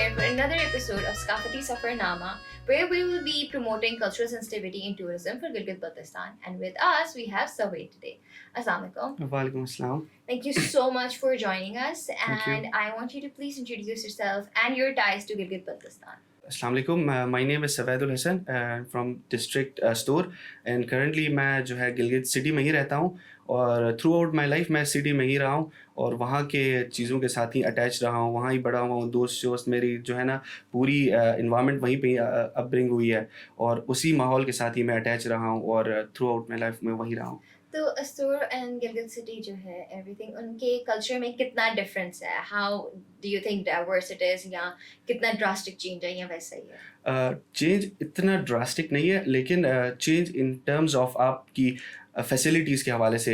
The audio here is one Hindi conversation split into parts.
here for another episode of Skafati Safarnama, where we will be promoting cultural sensitivity in tourism for Gilgit-Baltistan. And with us, we have Saweed today. Assalamu alaikum. Walaikum assalam. Thank you so much for joining us. Thank you. And I want you to please introduce yourself and your ties to Gilgit-Baltistan. Assalamu alaikum. My name is Saweedul Hassan from district store and currently मैं जो है गिलगित सिटी में ही रहता हूँ और थ्रू आउट माई लाइफ मैं सिटी में ही रहा हूँ और वहाँ के चीज़ों के साथ ही अटैच रहा हूँ, वहाँ ही बड़ा हुआ हूँ। दोस्त मेरी जो है ना पूरी इन्वायरमेंट वहीं पे अपब्रिंग हुई है और उसी माहौल के साथ ही मैं अटैच रहा हूँ और थ्रू आउट माई लाइफ में वहीं रहा हूँ। तो अस्तूर एंड गिलगित सिटी जो है एवरीथिंग उनके कल्चर में कितना डिफरेंस है? How do you think diverse it is या कितना ड्रास्टिक चेंज है या वैसा ही है? चेंज इतना ड्रास्टिक नहीं है लेकिन चेंज इन टर्म्स ऑफ आपकी फैसिलिटीज़ के हवाले से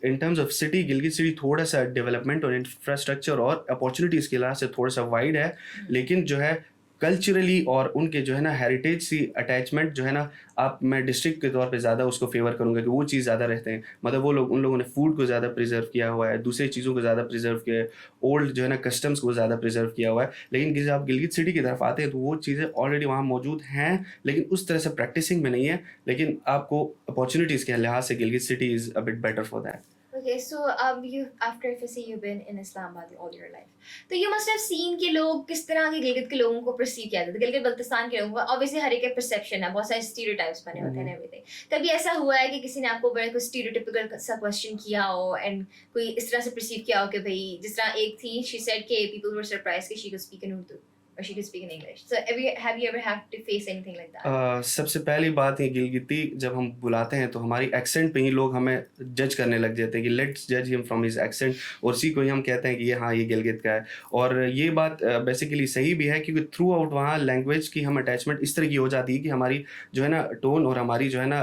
in terms of city Gilgit city थोड़ा सा डेवलपमेंट और इंफ्रास्ट्रक्चर और अपॉर्चुनिटीज़ के लिहाज से थोड़ा सा वाइड है, लेकिन जो है कल्चरली और उनके जो है ना हेरिटेज सी अटैचमेंट जो है ना मैं डिस्ट्रिक्ट के तौर पे ज़्यादा उसको फेवर करूँगा कि वो चीज़ ज़्यादा रहते हैं। मतलब उन लोगों ने फूड को ज़्यादा प्रिजर्व किया हुआ है, दूसरी चीज़ों को ज़्यादा प्रिजर्व किया है, ओल्ड जो है ना कस्टम्स को ज़्यादा प्रिजर्व किया हुआ है। लेकिन जब आप गिलगित सिटी की तरफ आते हैं तो वो चीज़ें ऑलरेडी वहाँ मौजूद हैं लेकिन उस तरह से प्रैक्टिसिंग में नहीं है, लेकिन आपको अपॉर्चुनिटीज़ के लिहाज से Gilgit city is a bit better for that. Okay, so you after FSC you've been in Islamabad all your life. तो you must have seen कि लोग किस तरह के गिलगित के लोगों को perceive किया जाता है। गिलगित बल्तिस्तान के लोगों को obviously हर एक का perception है, बहुत सारे stereotypes बने होते हैं everything. कभी ऐसा हुआ है कि किसी ने आपको बड़ा कोई stereotypical सा question किया हो and कोई इस तरह से perceive किया हो कि भाई जिस तरह एक थी she said कि people were surprised कि she could speak in Urdu or she could speak in English. So have you ever had to face anything like that? सबसे पहली बात है गिलगिती जब हम बुलाते हैं तो हमारी एक्सेंट पे ही लोग हमें जज करने लग जाते हैं कि लेट्स जज हिम फ्रॉम हिज एक्सेंट और उसी को ही हम कहते हैं कि ये गिलगित का है। और ये बात बेसिकली सही भी है क्योंकि थ्रू आउट वहाँ लैंग्वेज की हम अटैचमेंट इस तरह की हो जाती है कि हमारी जो है ना टोन और हमारी जो है ना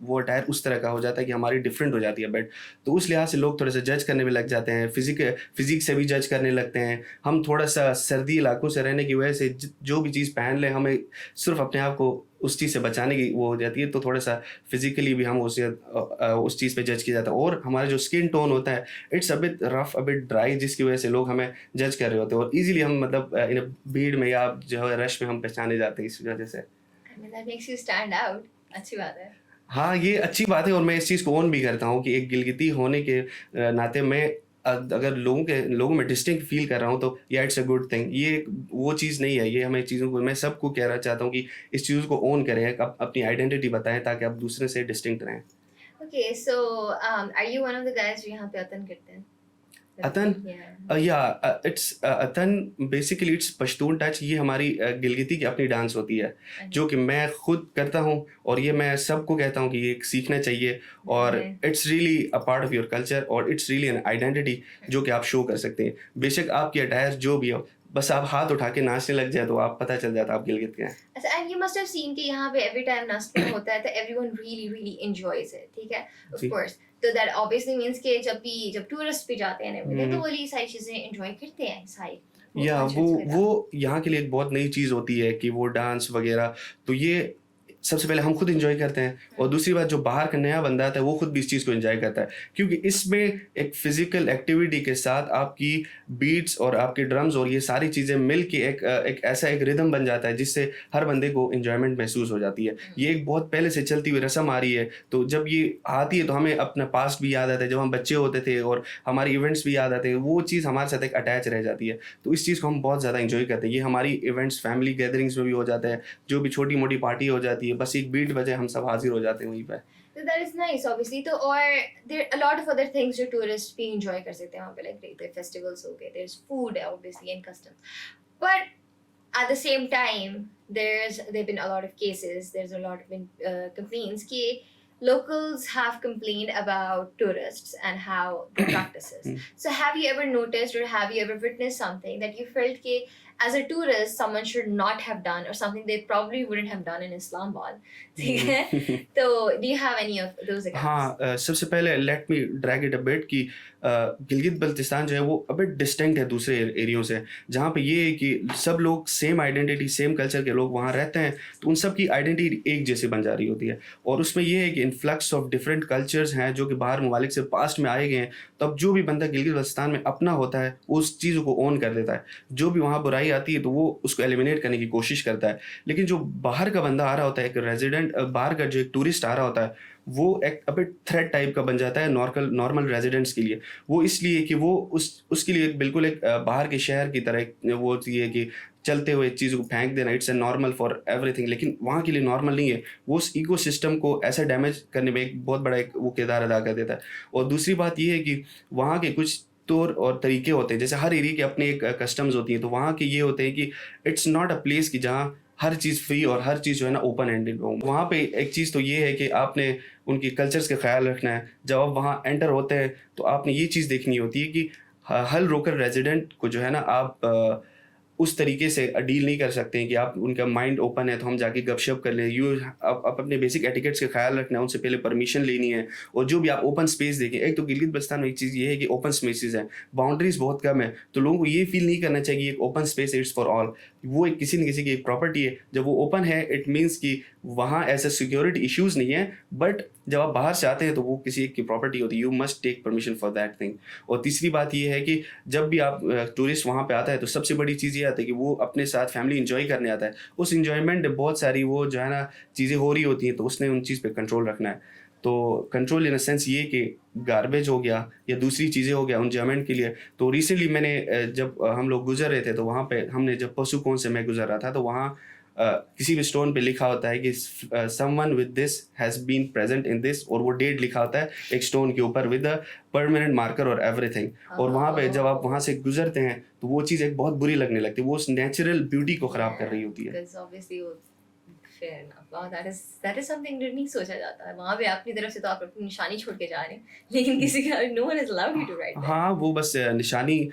वो अटायर उस तरह का हो जाता है कि हमारी डिफरेंट हो जाती है। बट तो उस लिहाज से लोग थोड़े से जज करने में लग जाते हैं, फिजिक से भी जज करने लगते हैं। हम थोड़ा सा सर्दी इलाकों से रहने की वजह से जो भी चीज़ पहन लें हमें सिर्फ अपने आप को उस चीज़ से बचाने की वो हो जाती है, तो थोड़ा सा फिजिकली भी हम उस चीज़ पे जज किया जाता है। और हमारा जो स्किन टोन होता है it's a bit rough, a bit dry, जिसकी वजह से लोग हमें जज कर रहे होते हैं और इजीली हम मतलब इन भीड़ में या जो है रश में हम पहचाने जाते हैं इस वजह से। That makes you stand out. अच्छी बात है। हाँ, ये अच्छी बात है और मैं इस चीज़ को ओन भी करता हूँ कि एक गिलगिती होने के नाते मैं अगर लोगों में डिस्टिंक्ट फील कर रहा हूँ तो या इट्स अ गुड थिंग। ये वो चीज़ नहीं है, ये हमें चीज़ों को मैं सबको कहना चाहता हूँ कि इस चीज़ को ओन करें, अपनी आइडेंटिटी बताएं ताकि आप दूसरे से डिस्टिंक्ट रहें। Okay, so are you one of the guys जो यहाँ पे अतन करते हैं? अतन Yeah. इट्स अतन बेसिकली इट्स पश्तून टच। ये हमारी गिलगिती की अपनी डांस होती है जो कि मैं खुद करता हूँ और ये मैं सबको कहता हूँ कि ये सीखना चाहिए और it's really a part of your culture और इट्स रियली एन आइडेंटिटी जो कि आप शो कर सकते हैं। बेशक आपकी अटायर जो भी हो, बस आप हाथ उठा के नाचने लग जाए तो आप पता चल जाता है आप गिलगित के हैं। And you must have seen कि यहाँ पे every time नाचना होता है तो everyone really enjoys it, ठीक है? Of course. तो that obviously means कि जब टूरिस्ट भी जाते हैं everything तो वो ये सारी चीजें enjoy करते हैं सारी। या वो यहाँ के लिए एक बहुत नई चीज़ होती है कि वो डांस वगैरह, तो ये सबसे पहले हम खुद एंजॉय करते हैं और दूसरी बात जो बाहर का नया बंदा आता है वो खुद भी इस चीज़ को एंजॉय करता है क्योंकि इसमें एक फिजिकल एक्टिविटी के साथ आपकी बीट्स और आपके ड्रम्स और ये सारी चीज़ें मिल के एक ऐसा एक रिदम बन जाता है जिससे हर बंदे को एंजॉयमेंट महसूस हो जाती है। ये एक बहुत पहले से चलती हुई रस्म आ रही है, तो जब ये आती है तो हमें अपना पास्ट भी याद आता है, जब हम बच्चे होते थे और हमारे इवेंट्स भी याद आते हैं, वो चीज़ हमारे साथ एक अटैच रह जाती है। तो इस चीज़ को हम बहुत ज़्यादा इंजॉय करते हैं। ये हमारी इवेंट्स फैमिली गैदरिंग्स में भी हो जाता है, जो भी छोटी मोटी पार्टी हो जाती है, बस एक बीट बजे हम सब हाजिर हो जाते हैं वहीं पे। So that is nice obviously। तो और there a lot of other things जो tourists भी enjoy कर सकते हैं वहाँ पे, like festivals हो गए, there's food obviously and customs, but at the same time there've been a lot of cases, there's a lot of complaints कि locals have complained about tourists and how the practices. So have you ever noticed or have you ever witnessed something that you felt कि as a tourist someone should not have done or something they probably wouldn't have done in Islamabad? ठीक है? तो do you have any of those accounts? हाँ, सबसे पहले let me drag it a bit कि गिलगित बल्तिस्तान जो है वो अभी डिस्टिंक्ट है दूसरे एरियो से, जहाँ पे ये है कि सब लोग सेम आइडेंटिटी सेम कल्चर के लोग वहाँ रहते हैं, तो उन सब की आइडेंटिटी एक जैसी बन जा रही होती है। और उसमें ये है कि इन्फ्लक्स ऑफ डिफरेंट कल्चर्स हैं जो कि बाहर ममालिक से पास्ट में आए गए हैं, तब जो भी बंदा गिलगित बल्तिस्तान में अपना होता है उस चीज़ों को ओन कर देता है। जो भी वहाँ बुराई आती है तो वो उसको एलिमिनेट करने की कोशिश करता है। लेकिन जो बाहर का बंदा आ रहा होता है, एक रेजिडेंट बाहर का जो एक टूरिस्ट आ रहा होता है, वो एक अबिट थ्रेट टाइप का बन जाता है नॉर्मल रेजिडेंट्स के लिए। वो इसलिए कि वो उसके लिए बिल्कुल एक बाहर के शहर की तरह वो होती है कि चलते हुए चीज़ को फेंक देना, it's a normal for everything. लेकिन वहाँ के लिए नॉर्मल नहीं है। वो उस इकोसिस्टम को ऐसा डैमेज करने में एक बहुत बड़ा एक वो किरदार अदा कर देता है। और दूसरी बात ये है कि वहाँ के कुछ तौर और तरीके होते हैं, जैसे हर एरिया के अपने एक कस्टम्स होती हैं, तो वहाँ के ये होते हैं कि इट्स नॉट अ प्लेस कि जहाँ हर चीज़ फ्री और हर चीज़ जो है ना ओपन एंडेड हो। वहाँ पे एक चीज़ तो ये है कि आपने उनकी कल्चर्स का ख्याल रखना है। जब आप वहाँ एंटर होते हैं तो आपने ये चीज़ देखनी होती है कि हर लोकल रेजिडेंट को जो है ना आप उस तरीके से डील नहीं कर सकते हैं कि आप उनका माइंड ओपन है तो हम जाके गपशप कर लें। आप अपने बेसिक एटिकेट्स का ख्याल रखना है, उनसे पहले परमिशन लेनी है। और जो भी आप ओपन स्पेस देखें, एक तो गिलगित बल्तिस्तान में एक चीज़ ये है कि ओपन स्पेसेस हैं, बाउंड्रीज बहुत कम है, तो लोगों को ये फील नहीं करना चाहिए कि एक open space it's for all. वो एक किसी न किसी की एक प्रॉपर्टी है। जब वो ओपन है इट मीन्स कि वहाँ ऐसे सिक्योरिटी इश्यूज़ नहीं है, बट जब आप बाहर से आते हैं तो वो किसी एक की प्रॉपर्टी होती है। You must take permission for that thing. और तीसरी बात ये है कि जब भी आप टूरिस्ट वहाँ पे आता है तो सबसे बड़ी चीज़ ये आती है कि वो अपने साथ फैमिली इंजॉय करने आता है। उस इंजॉयमेंट में बहुत सारी वो जो है ना चीज़ें हो रही होती हैं, तो उसने उन चीज़ पे कंट्रोल रखना है। तो कंट्रोल इन अ सेंस ये कि गार्बेज हो गया या दूसरी चीज़ें हो गया इंजॉयमेंट के लिए। तो रिसेंटली मैंने जब हम लोग गुजर रहे थे तो वहाँ पे हमने जब पशुकोन से मैं गुजर रहा था तो वहाँ किसी भी स्टोन पे लिखा होता है कि someone with this has been present in this, और वो डेट लिखा होता है एक स्टोन के ऊपर विद अ परमानेंट मार्कर और एवरीथिंग। और वहाँ पे जब आप वहाँ से गुजरते हैं तो वो चीज़ एक बहुत बुरी लगने लगती है, वो उस नेचुरल ब्यूटी को ख़राब कर रही होती है। Because obviously fair enough. Wow, that is something जो नहीं सोचा जाता है। वहाँ पे अपनी तरफ से तो आप अपनी निशानी छोड़ के जा रहे हैं, लेकिन किसी का no one is allowed you to write there. हाँ, वो बस निशानी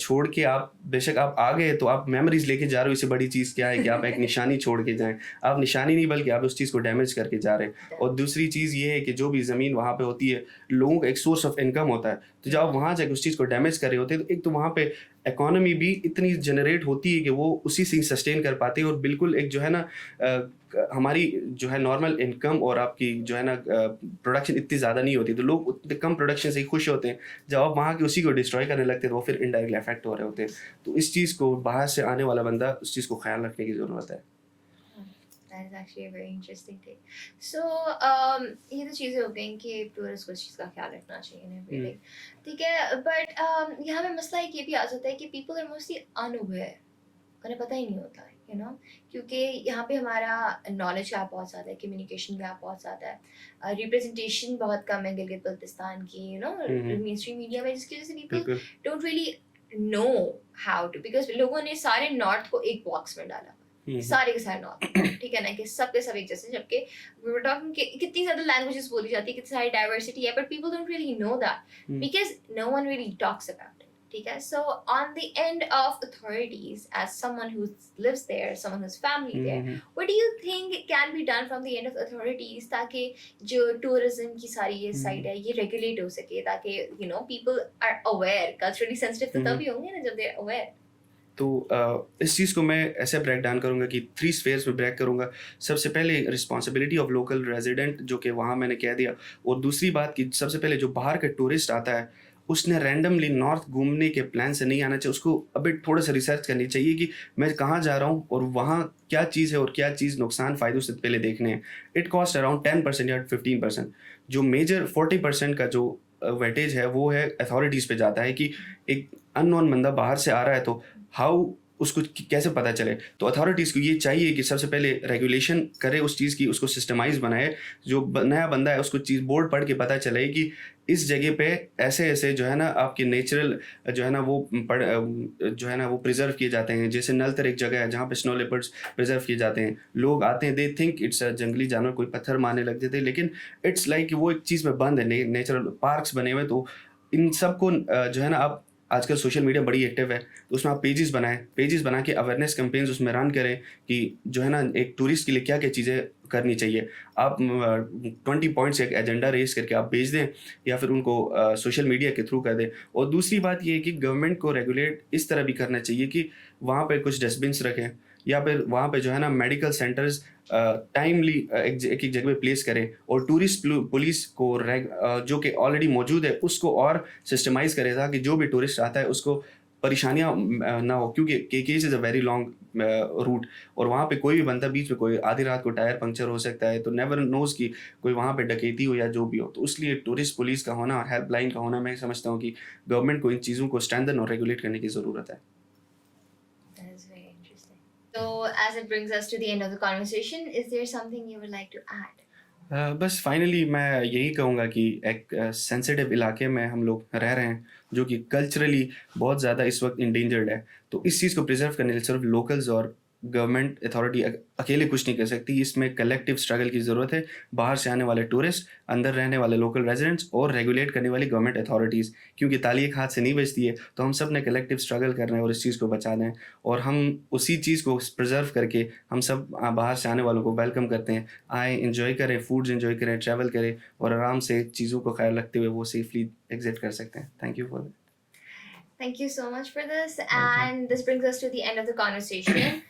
छोड़ के आप बेशक आप आ गए तो आप मेमोरीज लेके जा रहे हो। इससे बड़ी चीज़ क्या है कि आप एक निशानी छोड़ के जाएं। आप निशानी नहीं बल्कि आप उस चीज़ को डैमेज करके जा रहे हैं। और दूसरी चीज़ ये है कि जो भी ज़मीन वहाँ पे होती है, लोगों का एक सोर्स ऑफ इनकम होता है। तो जब आप वहाँ जाके उस चीज़ को डैमेज कर रहे होते हैं तो एक तो वहाँ पे इकोनॉमी भी इतनी जनरेट होती है कि वो उसी से सस्टेन कर पाते हैं। और बिल्कुल एक जो है ना हमारी जो है नॉर्मल इनकम और आपकी जो है ना प्रोडक्शन इतनी ज़्यादा नहीं होती, तो लोग उतने कम प्रोडक्शन से ही खुश होते हैं। जब आप वहाँ के उसी को डिस्ट्रॉय करने लगते हैं तो वो फिर इनडायरेक्टली अफेक्ट हो रहे होते हैं। तो इस चीज़ को बाहर से आने वाला बंदा उस चीज़ को ख्याल रखने की ज़रूरत है। That is actually a very interesting thing. So, ये तो चीज़ें हो गई कि टूरिस्ट को इस चीज़ का ख्याल रखना चाहिए and everything. ठीक है, बट यहाँ पे मसला एक ये भी आ जाता है कि people are mostly unaware. उन्हें पता ही नहीं होता है, you know, क्योंकि यहाँ पे हमारा नॉलेज गैप बहुत ज़्यादा है, कम्युनिकेशन गैप बहुत ज़्यादा है, रिप्रेजेंटेशन बहुत कम है गिलगित बल्तिस्तान की, you know, main stream media में, जिसकी वजह से people बिल्कुल। don't really know how to, because लोगों ने सारे नॉर्थ को एक बॉक्स में डाला, सारे के सारे नॉर्थ, ठीक है ना, कि सब के सब एक जैसे, जबकि we were talking कि कितनी ज़्यादा लैंग्वेजेस बोली जाती है, कितनी सारी डाइवर्सिटी है, but people don't really know that because no one really talks about it. ठीक है, so on the end of authorities, as someone who lives there, someone who's family there, what do you think can be done from the end of authorities ताकि जो tourism की सारी ये साइड है ये regulate हो सके, ताकि you know people are aware, culturally sensitive तो तभी होंगे ना जब they're aware. तो इस चीज़ को मैं ऐसे ब्रेक डाउन करूँगा कि 3 स्फेयर्स में ब्रेक करूँगा। सबसे पहले रिस्पॉन्सिबिलिटी ऑफ लोकल रेजिडेंट, जो कि वहाँ मैंने कह दिया। और दूसरी बात कि सबसे पहले जो बाहर का टूरिस्ट आता है उसने रैंडमली नॉर्थ घूमने के प्लान से नहीं आना चाहिए। उसको अभी थोड़ा सा रिसर्च करनी चाहिए कि मैं कहाँ जा रहा हूँ और वहाँ क्या चीज़ है और क्या चीज़ नुकसान फ़ायदों से पहले देखने हैं। इट कॉस्ट अराउंड 10% या 15%। जो मेजर 40% का जो वेटेज है वो है अथॉरिटीज़ पे जाता है कि एक अननोन बंदा बाहर से आ रहा है तो हाउ उसको कैसे पता चले। तो अथॉरिटीज़ को ये चाहिए कि सबसे पहले रेगुलेशन करे उस चीज़ की, उसको सिस्टमाइज बनाए। जो नया बंदा है उसको चीज़ बोर्ड पढ़ के पता चले कि इस जगह पे ऐसे ऐसे जो है ना आपके नेचुरल जो है ना वो जो है ना वो प्रिजर्व किए जाते हैं। जैसे नलतर एक जगह है जहाँ पे स्नो लेपर्ड्स प्रिजर्व किए जाते हैं। लोग आते हैं, दे थिंक इट्स जंगली जानवर, कोई पत्थर मारने लग जाते हैं, लेकिन इट्स लाइक वो एक चीज़ में बंद है। नेचुरल पार्क्स बने हुए, तो इन सब को जो है ना आप आजकल सोशल मीडिया बड़ी एक्टिव है तो उसमें आप पेजेस बना के अवेयरनेस कैंपेन्स उसमें रन करें कि जो है ना एक टूरिस्ट के लिए क्या क्या चीज़ें करनी चाहिए। आप 20 पॉइंट्स एक एजेंडा रेस करके आप भेज दें या फिर उनको सोशल मीडिया के थ्रू कर दें। और दूसरी बात ये है कि गवर्नमेंट को रेगुलेट इस तरह भी करना चाहिए कि वहाँ पे कुछ डस्टबिन्स रखें या फिर वहाँ पे जो है ना मेडिकल सेंटर्स टाइमली एक जगह पे प्लेस करें। और टूरिस्ट पुलिस को जो कि ऑलरेडी मौजूद है उसको और सिस्टमाइज़ करें ताकि जो भी टूरिस्ट आता है उसको परेशानियाँ ना हो, क्योंकि केकेज is a very long route और वहाँ पे कोई भी बंदा बीच में कोई आधी रात को टायर पंक्चर हो सकता है, तो नेवर नोज़ कि कोई वहाँ पे डकैती हो या जो भी हो। तो इसलिए टूरिस्ट पुलिस का होना और हेल्पलाइन का होना, मैं समझता हूँ कि गवर्नमेंट को इन चीज़ों को स्ट्रेंथन और रेगुलेट करने की ज़रूरत है। That is very interesting. So, as it brings us to the end of the conversation, is there something you would like to add? बस फाइनली मैं यही कहूँगा कि एक सेंसिटिव इलाके में हम लोग रह रहे हैं, जो कि कल्चरली बहुत ज़्यादा इस वक्त इंडेंजर्ड है। तो इस चीज़ को प्रिजर्व करने के लिए सिर्फ लोकल्स और गवर्नमेंट अथॉरिटी अकेले कुछ नहीं कर सकती। इसमें कलेक्टिव स्ट्रगल की ज़रूरत है। बाहर से आने वाले टूरिस्ट, अंदर रहने वाले लोकल रेजिडेंट्स और रेगुलेट करने वाली गवर्नमेंट अथॉरिटीज़, क्योंकि ताली एक हाथ से नहीं बजती है। तो हम सब ने कलेक्टिव स्ट्रगल करना है और इस चीज़ को बचाना है, और हम उसी चीज़ को प्रिजर्व करके हम सब बाहर से आने वालों को वेलकम करते हैं। आएँ, एन्जॉय करें, फूड्स एन्जॉय करें, ट्रैवल करें और आराम से चीज़ों को ख़्याल रखते हुए वो सेफ़ली एग्ज़िट कर सकते हैं। Thank you for Thank you so much for this. Welcome. And this brings us to the end of the conversation.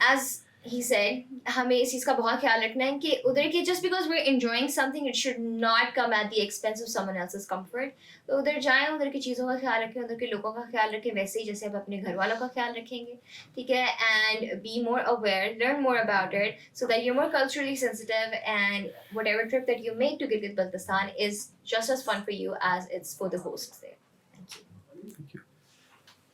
As he said, हमें इस चीज़ का बहुत ख्याल रखना है कि उधर के just because we're enjoying something, it should not come at the expense of someone else's comfort. तो उधर जाएं, उधर की चीज़ों का ख्याल रखें, उधर के लोगों का ख्याल रखें, वैसे ही जैसे आप अपने घर वालों का ख्याल रखेंगे, ठीक है? And be more aware, learn more about it, so that you're more culturally sensitive, and whatever trip that you make to Gilgit-Baltistan is just as fun for you as it's for the hosts there.